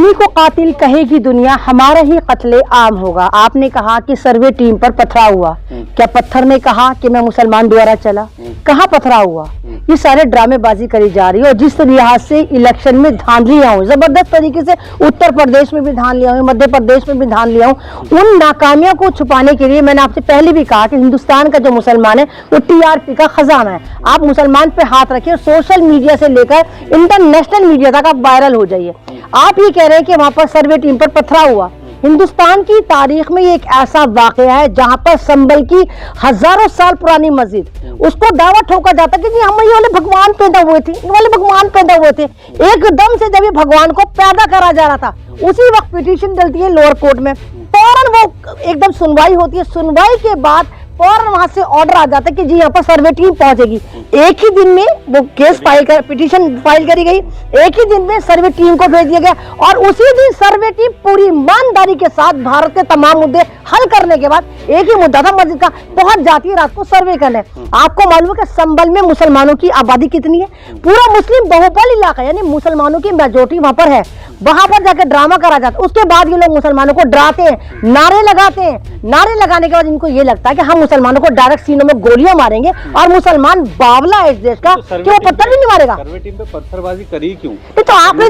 इन्हीं को कातिल कहेगी दुनिया, हमारा ही कत्ले आम होगा। आपने कहा कि सर्वे टीम पर पथराव हुआ, क्या पत्थर ने कहा कि मैं मुसलमान द्वारा चला? कहाँ पथराव हुआ? ये सारे ड्रामेबाजी करी जा रही है। और जिस लिहाज से इलेक्शन में धांधलियां हुई, जबरदस्त तरीके से उत्तर प्रदेश में भी धांधलियां हुई, मध्य प्रदेश में भी धांधलियां हुई, उन नाकामियों को छुपाने के लिए मैंने आपसे पहले भी कहा कि हिंदुस्तान का जो मुसलमान है वो टीआरपी का खजाना है। आप मुसलमान पे हाथ रखिए, सोशल मीडिया से लेकर इंटरनेशनल मीडिया तक आप वायरल हो जाइए। आप ये कह रहे हैं कि वहां पर सर्वे टीम पर पथराव हुआ। हिंदुस्तान की तारीख में ये एक ऐसा वाकया है जहां पर संभल की हजारों साल पुरानी मस्जिद, उसको दावा ठोका जाता कि जी हम ये वाले भगवान पैदा हुए थे, ये वाले भगवान पैदा हुए थे। एकदम से जब ये भगवान को पैदा करा जा रहा था, उसी वक्त पिटीशन डलती है लोअर कोर्ट में, फौरन वो एकदम सुनवाई होती है। सुनवाई के बाद फौरन वहां से ऑर्डर आ जाता है कि जी यहाँ पर सर्वे टीम पहुंचेगी। एक ही दिन में वो केस पिटीशन फाइल करी गई, एक ही दिन में सर्वे टीम को भेज दिया गया और उसी दिन सर्वे टीम पूरी ईमानदारी के साथ भारत के तमाम मुद्दे हल करने के बाद, एक ही मुद्दा था मस्जिद का, पहुंच जाती है रात को सर्वे करने। आपको मालूम है कि संभल में मुसलमानों की आबादी कितनी है? पूरा मुस्लिम बहुबल इलाका, यानी मुसलमानों की मेजोरिटी वहां पर है। वहां पर जाकर ड्रामा करा जाता है। उसके बाद ये लोग मुसलमानों को डराते हैं, नारे लगाते हैं। नारे लगाने के बाद इनको ये लगता है कि हम मुसलमानों को डायरेक्ट सीनों में गोलियां मारेंगे और मुसलमान बावला है इस देश का कि वो पत्थर भी नहीं मारेगा। सर्वे टीम पे पत्थरबाजी करी क्यों? तो आपने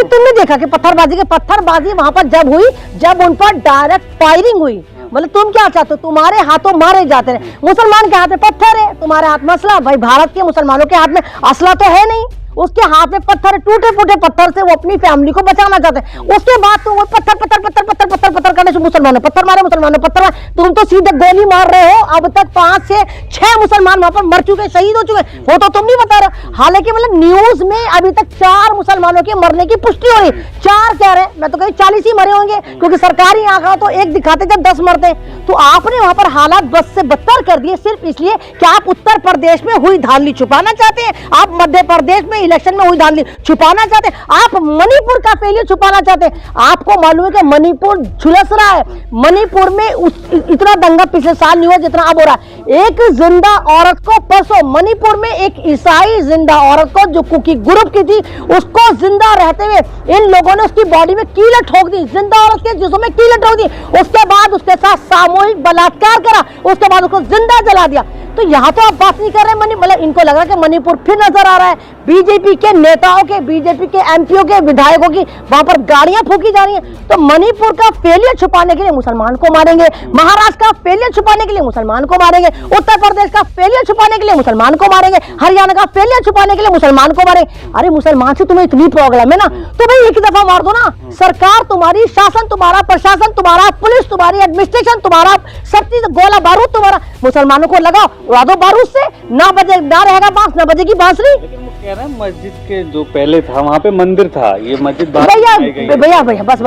तुमने देखा कि पत्थरबाजी वहां पर जब हुई, जब उन पर डायरेक्ट फायरिंग हुई। मतलब तुम क्या चाहते हो? तुम्हारे हाथों मारे जाते हैं। मुसलमान के हाथ में पत्थर है, तुम्हारे हाथ में असला। भाई भारत के मुसलमानों के हाथ में असला तो है नहीं, उसके हाथ में पत्थर, टूटे फूटे पत्थर से वो अपनी फैमिली को बचाना चाहते हैं। उसके बाद तो वो पत्थर पत्थर पत्थर पत्थर पत्थर पत्थर करने से मुसलमानों पत्थर मारे, मुसलमानों पत्थर मारे। तुम तो सीधे गोली मार रहे हो। अब तक 5 से 6 मुसलमान वहां पर मर चुके, शहीद हो चुके। वो तो तुम नहीं बता रहे। हालांकि मतलब न्यूज में अभी तक 4 मुसलमानों के मरने की पुष्टि हो रही। 4 कह रहे हैं, मैं तो कहीं 40 ही मरे होंगे, क्योंकि सरकारी आंकड़ा तो 1 दिखाते जब 10 मरते। तो आपने वहां पर हालात बस से बदतर कर दिए, सिर्फ इसलिए कि आप उत्तर प्रदेश में हुई धांधली छुपाना चाहते हैं, आप मध्य प्रदेश में इलेक्शन में हुई धांधली छुपाना चाहते हैं, आप मणिपुर का फेलियर छुपाना चाहते हैं। आपको मालूम है कि मणिपुर झुलस रहा है। मणिपुर में इतना दंगा पिछले साल नहीं हुआ जितना अब हो रहा है। एक जिंदा औरत को परसों मणिपुर में, एक ईसाई जिंदा औरत को जो कुकी ग्रुप की थी, उसको जिंदा रहते हुए इन लोगों ने उसकी बॉडी में कील ठोक दी, जिंदा औरत के जिस्म में कील ठोक दी। उसके बाद उसके साथ सामूहिक बलात्कार करा, उसके बाद उसको जिंदा जला दिया। तो यहाँ तो आप बात नहीं कर रहे। मतलब इनको लग रहा है कि मणिपुर फिर नजर आ रहा है। बीजेपी के नेताओं के, बीजेपी के एमपीओ के, विधायकों की वहां पर गाड़ियां फूकी जा रही हैं। तो मणिपुर का फेलियर छुपाने के लिए मुसलमान को मारेंगे, महाराष्ट्र का फेलियर छुपाने के लिए मुसलमान को मारेंगे, उत्तर प्रदेश का फेलियर छुपाने के लिए मुसलमान को मारेंगे, हरियाणा का फेलियर छुपाने के लिए मुसलमान को मारेंगे। अरे मुसलमान से तुम्हें इतनी प्रॉब्लम है ना, तो भाई एक दफा मार दो ना। सरकार तुम्हारी, शासन तुम्हारा, प्रशासन तुम्हारा, पुलिस तुम्हारी, एडमिनिस्ट्रेशन तुम्हारा, सब चीज, गोला बारूद तुम्हारा। मुसलमानों को लगाओ, उड़ा दो बारूद से, ना रहेगा बांस, ना बजेगी बांसुरी। लेकिन वो कह रहे हैं मस्जिद के जो पहले था वहाँ पे मंदिर था, ये मस्जिद भैया बस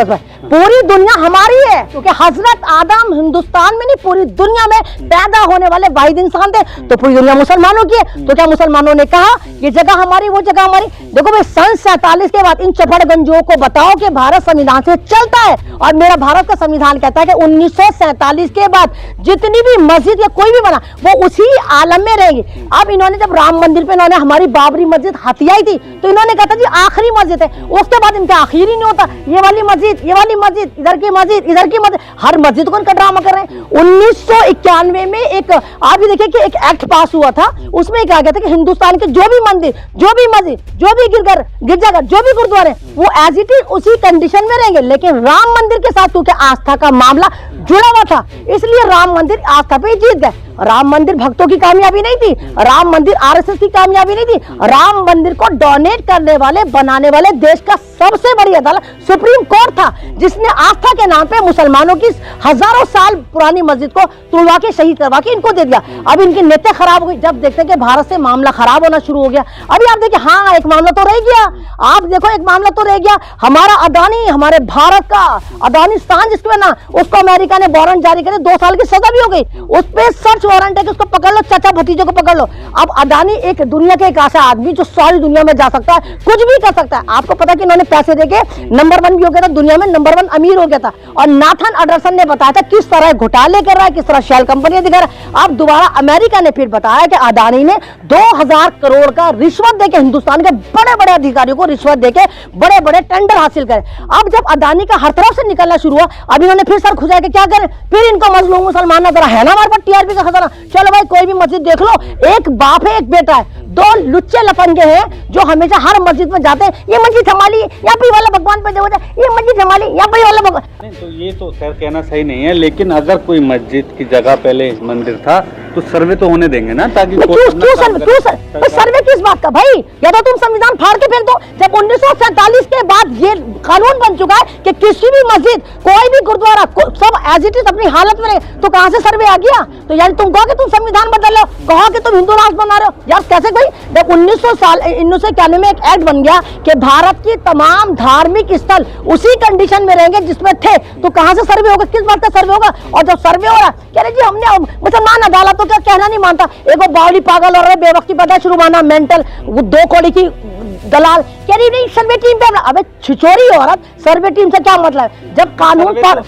पूरी दुनिया हमारी है, क्योंकि हजरत आदम हिंदुस्तान में नहीं, पूरी दुनिया में पैदा होने वाले वाहिद इंसान थे। तो पूरी दुनिया मुसलमानों की है। तो क्या मुसलमानों ने कहा ये जगह हमारी, वो जगह हमारी? देखो भाई, सन 47 के बाद इन चपड़गंजों को बताओ कि भारत संविधान से चलता है, और मेरा भारत का संविधान कहता है कि 1947 के बाद जितनी भी मस्जिद या कोई भी बना, वो उसी आलम में रहेगी। अब इन्होंने जब राम मंदिर पे इन्होंने हमारी बाबरी मस्जिद हथियाई थी, तो इन्होंने कहा था जी आखिरी मस्जिद है। उसके बाद इनका आखिर ही नहीं होता, ये वाली मस्जिद, ये वाली मस्जिद, इधर की मस्जिद, इधर की मस्जिद, हर मस्जिद को इनका ड्रामा कर रहे हैं। 1991 में एक, आप भी देखिए कि एक एक्ट पास हुआ था, उसमें कहा गया था कि हिंदुस्तान के जो भी मंदिर, जो भी मस्जिद, जो भी गिरजाघर, जो भी गुरुद्वारे, वो एज इट इज उसी कंडीशन में रहेंगे। लेकिन राम मंदिर के साथ क्योंकि आस्था का मामला जुड़ा हुआ था, इसलिए राम मंदिर आस्था पे जीत गए। राम मंदिर भक्तों की कामयाबी नहीं थी, राम मंदिर आरएसएस की कामयाबी नहीं थी। राम मंदिर को डोनेट करने वाले, बनाने वाले देश का सबसे बड़ी अदालत सुप्रीम कोर्ट था, जिसने आस्था के नाम पे मुसलमानों की हजारों साल पुरानी मस्जिद को तुड़वा के, शहीद करवा के इनको दे दिया। अब इनकी नीयतें खराब हो गई। जब देखते हैं कि भारत से मामला खराब होना शुरू हो गया, अभी आप देखिए, हाँ एक मामला तो रह गया, आप देखो एक मामला तो रह गया, हमारा अदानी, हमारे भारत का अदानिस्तान जिसमें ना, उसको अमेरिका ने वारंट जारी करे, 2 साल की सजा भी हो गई। उस पर सर्च वारंट है कि उसको पकड़ लो, चाचा भतीजे को पकड़ लो। अब अदानी एक दुनिया के एक ऐसा आदमी जो सारी दुनिया में जा सकता है, कुछ भी कर सकता है। आपको पता है कि इन्होंने पैसे देके नंबर 1 भी हो गया था, दुनिया में नंबर 1 अमीर हो गया था। और नाथन एंडरसन ने बताया था किस तरह घोटाले कर रहा है, किस तरह शेल कंपनियां दिखा रहा है। अब दोबारा अमेरिका ने फिर बताया कि अदानी ने 2000 करोड़ का रिश्वत देके हिंदुस्तान के बड़े बड़े अधिकारियों को रिश्वत देके बड़े बड़े टेंडर हासिल करे। अब जब अदानी का हर तरफ से निकलना शुरू हुआ, अब इन्होंने फिर सर खुजा के क्या करें, फिर इनको मजलूम मुसलमान नजर है ना हमारे पास टीआरपी का खजाना। चलो भाई कोई भी मस्जिद देख लो, एक बाप है एक बेटा है, 2 लुच्चे लफंगे हैं जो हमेशा हर मस्जिद में जाते हैं, ये मस्जिद हमारी, यहाँ पे वाला भगवान पे देखो, ये मस्जिद हमारी, यहाँ पे वाला भगवान। नहीं तो ये तो खैर कहना सही नहीं है, लेकिन अगर कोई मस्जिद की जगह पहले मंदिर था तो सर्वे तो होने देंगे ना, ताकि सर्वे किस बात का भाई, या तो तुम संविधान फाड़ के फेंक दो। जब 1947 के बाद ये कानून बन चुका है कि किसी भी मस्जिद, कोई भी गुरुद्वारा, सब एज इट इज अपनी हालत में रहे, तो कहां से सर्वे आ गया? तो यार तुम कहो कि तुम संविधान बदल रहे हो, कहो कि तुम हिंदू राष्ट्र बना रहे हो, यार कैसे भाई? जब 1991 में एक एक्ट बन गया कि भारत की तमाम धार्मिक स्थल उसी कंडीशन में रहेंगे जिसमें थे, तो कहां से सर्वे होगा? किस बात का सर्वे होगा? और जब सर्वे हो रहा है, कह रहे जी हमने मुसलमान अदालतों का कहना नहीं मानता, एक बावली पागल और बेवक्ती पैदा शुरू माना मेंटल, वो 2 कौड़ी की दलाल कह रही नहीं सर्वे टीम पे। अबे छिचोरी औरत, सर्वे टीम से क्या मतलब? जब कानून पर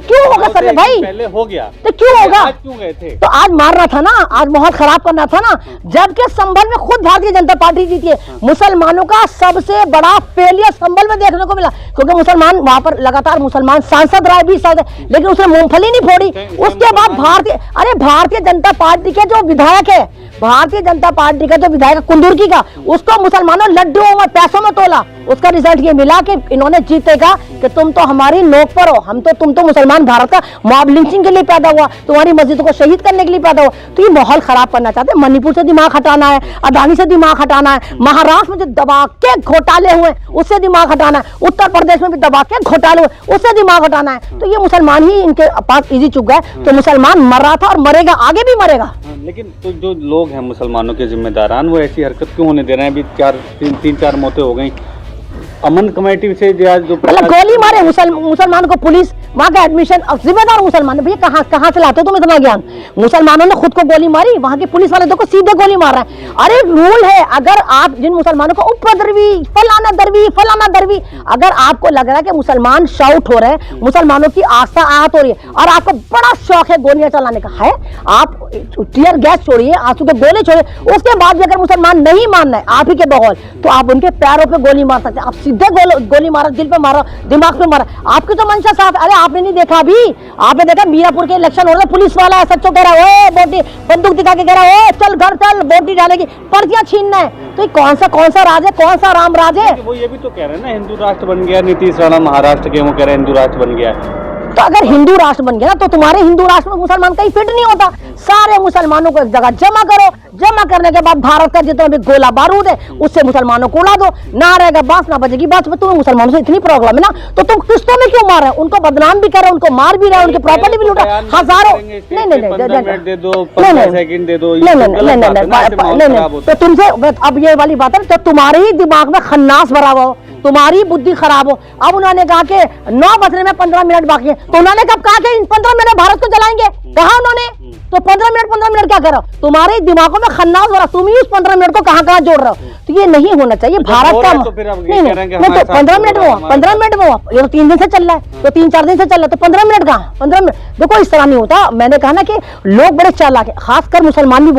क्यों होगा सर्वे भाई? पहले हो गया तो क्यों होगा? आज क्यों गए थे? तो आज मारना था ना, आज माहौल खराब करना था ना, जबकि संभल में खुद भारतीय जनता पार्टी जीती है। मुसलमानों का सबसे बड़ा फेलियर संभल में देखने को मिला, क्योंकि मुसलमान वहां पर लगातार मुसलमान सांसद रहे 20 साल, लेकिन उसने मूंगफली नहीं फोड़ी। उसके बाद भारतीय जनता पार्टी के जो विधायक है, भारतीय जनता पार्टी का जो विधायक कुंदुर्की का, उसको मुसलमानों लड्डुओं में पैसों में तोला। उसका रिजल्ट ये मिला कि इन्होंने जीतेगा कि तुम तो हमारी नोक पर हो, तुम तो मुसलमान भारत का मॉब लिंचिंग के लिए पैदा हुआ, तुम्हारी मस्जिदों को शहीद करने के लिए पैदा हुआ। तो ये माहौल खराब करना चाहते हैं। मणिपुर से दिमाग हटाना है, अदानी से दिमाग हटाना है, महाराष्ट्र में जो दबा के घोटाले हुए उससे दिमाग हटाना है, उत्तर प्रदेश में भी दबा के घोटाले हुए उससे दिमाग हटाना है। तो ये मुसलमान ही इनके पास इजी चुक गए। तो मुसलमान मर रहा था और मरेगा, आगे भी मरेगा। लेकिन तो जो लोग हैं मुसलमानों के जिम्मेदारान, वो ऐसी हरकत क्यों होने दे रहे हैं? अभी 3-4 मौतें हो गई। अमन कमेटी से जो मतलब गोली मारे मुसलमान को पुलिस, वहाँ का एडमिशन, जिम्मेदार मुसलमान। भैया कहाँ से लाते हो तुम इतना ज्ञान? मुसलमानों ने खुद को गोली मारी, वहाँ की पुलिस वाले देखो सीधे गोली मार रहा है। अरे रूल है, अगर आप जिन मुसलमानों को उपद्रवी फलाना दरवी, अगर आपको लग रहा है कि मुसलमान शाउट हो रहे हैं, मुसलमानों की आस्था आहत हो रही है और आपको बड़ा शौक है गोलियां चलाने का, है आप टीयर गैस छोड़िए, आंसू के गोले छोड़िए, उसके बाद भी अगर मुसलमान नहीं मानना है आप ही के बगौल, तो आप उनके पैरों पे गोली मार सकते हैं। आप सीधे गोली मारा, दिल पे मारा, दिमाग पे मारा, आपकी तो मंशा साफ। अरे आपने नहीं देखा अभी? आपने देखा मीरापुर के इलेक्शन हो रहा है, पुलिस वाला है सच्चो कह रहा है, बोटी बंदूक दिखा के कह रहा है चल घर चल, बोटी डालेगी, पर्चियां छीनना है। तो ये कौन सा राज है, कौन सा राम राज है? वो ये भी तो कह रहे हैं ना हिंदू राष्ट्र बन गया, नीतीश राणा महाराष्ट्र के, वो कह रहे हैं हिंदू राष्ट्र बन गया है। तो अगर हिंदू राष्ट्र बन गया ना, तो तुम्हारे हिंदू राष्ट्र में मुसलमान कहीं फिट नहीं होता। सारे मुसलमानों को एक जगह जमा करो, जमा करने के बाद भारत का जितना भी गोला बारूद है उससे मुसलमानों को उड़ा दो, ना रहेगा बांस ना बजेगी बांस। में तुम्हें मुसलमानों से इतनी प्रॉब्लम है ना, तो तुम किस्तों में क्यों मार रहे हो? उनको बदनाम भी कर रहे हो, उनको मार भी रहे हो, उनकी प्रॉपर्टी भी लूटा, हजारों। नहीं, तो तुमसे अब ये वाली बात है, तो तुम्हारे ही दिमाग में खन्नास भरा हुआ हो, तुम्हारी बुद्धि खराब हो। अब उन्होंने कहा कि 9 बजने में 15 मिनट बाकी है, तो उन्होंने कब कहा कि इन 15 मिनट भारत को जलाएंगे? कहा उन्होंने? तो 15 मिनट क्या करो? तुम्हारे दिमागों में खन्नास हो रहा, तुम ही उस 15 मिनट को कहां जोड़ रहे हो। तो ये नहीं होना चाहिए भारत का। तो फिर नहीं तो 15 मिनट में हुआ, 15 मिनट में हुआ, ये तो 3 दिन से चल रहा है, तो 3-4 दिन से चल रहा है, तो 15 मिनट कहाँ? 15 मिनट देखो, इस तरह नहीं होता। मैंने कहा ना कि लोग बड़े चालाक है, खासकर मुसलमान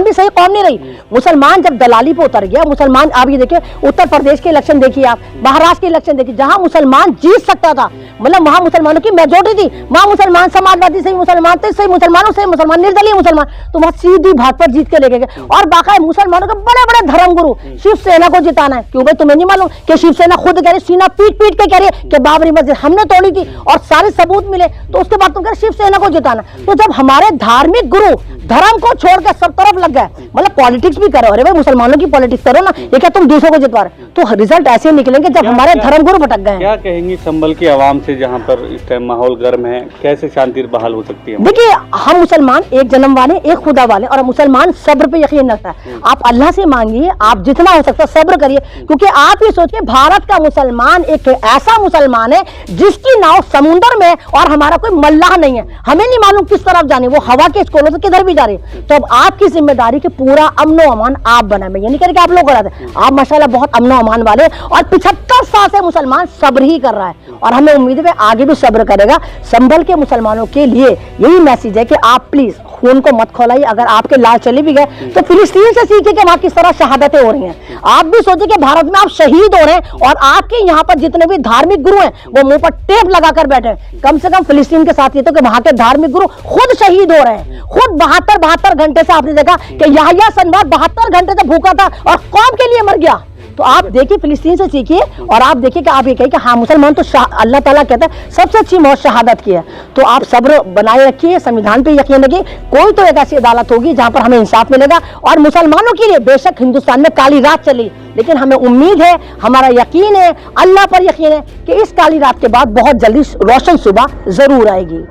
भी सही कौम नहीं रही। मुसलमान जब दलाली पे उतर गया, मुसलमान आप ये देखिए, उत्तर प्रदेश के इलेक्शन देखिए, आप महाराष्ट्र के इलेक्शन देखिए, जहां मुसलमान जीत सकता था, मतलब वहां मुसलमानों की मेजोरिटी थी, वहां मुसलमान समाजवादी सही मुसलमान थे, सही मुसलमानों से मुसलमान, निर्दलीय मुसलमान, तो वहां सीधी भाजपा जीत के लेके गए। और बाकायदा मुसलमानों के बड़े बड़े धर्मगुरु शिवसेना को जिताना है। क्यों भाई, तुम्हें नहीं मालूम कि शिवसेना खुद कह रही, सीना पीट के कह रही है कि बाबरी मस्जिद हमने तोड़ी थी और सारे सबूत मिले, तो उसके बाद तुम कह रहे शिवसेना को जिताना। तो जब हमारे धार्मिक गुरु धर्म को छोड़ के सब तरफ लग गए, मतलब पॉलिटिक्स भी करो। अरे भाई मुसलमानों की पॉलिटिक्स करो ना, ये क्या तुम दूसरों को जितवा रहे? तो रिजल्ट ऐसे निकलेंगे जब हमारे धर्मगुरु भटक गए हैं। क्या कहेंगी संभल की आवाम से, जहाँ पर इस टाइम माहौल गर्म है, कैसे शांति बहाल हो सकती है? देखिए हम मुसलमान एक जन्म वाले, एक खुदा वाले, और मुसलमान सब्र पे यकीन रखता है। आप अल्लाह से मांगिए, आप जितना हो सकता है सब्र करिए, क्योंकि आप ये सोचिए भारत का मुसलमान एक ऐसा मुसलमान है जिसकी नाव समुद्र में और हमारा कोई मल्लाह नहीं है, हमें नहीं मालूम किस तरफ जाने, वो हवा के स्कूलों से किधर भी जा रही है। तो अब आपकी जिम्मेदारी कि पूरा अमनो अमान आप बनाए। मैं ये नहीं कह रही कि आप लोग कराते हैं, आप माशाल्लाह बहुत अमनो अमान वाले, और 75 साल से मुसलमान सब्र ही कर रहा है, और हमें उम्मीद है आगे भी सब्र करेगा। संभल के मुसलमानों के लिए यही मैसेज है कि आप प्लीज खून को मत खोलाइए। अगर आपके लाल चले भी गए तो फिलिस्तीन से सीखिए कि वहां किस तरह शहादतें हो रही हैं। आप भी सोचिए कि भारत में आप शहीद हो रहे हैं, और आपके यहाँ पर जितने भी धार्मिक गुरु हैं वो मुंह पर टेप लगाकर बैठे हैं। कम से कम फिलिस्तीन के साथ ये तो कि वहां के धार्मिक गुरु खुद शहीद हो रहे हैं, खुद 72 घंटे से। आपने देखा कि याह्या सिनवार 72 घंटे से भूखा था और कौम के लिए मर गया। तो आप देखिए फिलिस्तीन से सीखिए, और आप देखिए कि आप ये कहिए कि हाँ मुसलमान तो अल्लाह ताला कहता है सबसे अच्छी मौत शहादत की है। तो आप सब्र बनाए रखिए, संविधान पे यकीन रखिए, कोई तो एक ऐसी अदालत होगी जहां पर हमें इंसाफ मिलेगा। और मुसलमानों के लिए बेशक हिंदुस्तान में काली रात चली, लेकिन हमें उम्मीद है, हमारा यकीन है, अल्लाह पर यकीन है कि इस काली रात के बाद बहुत जल्दी रोशन सुबह जरूर आएगी।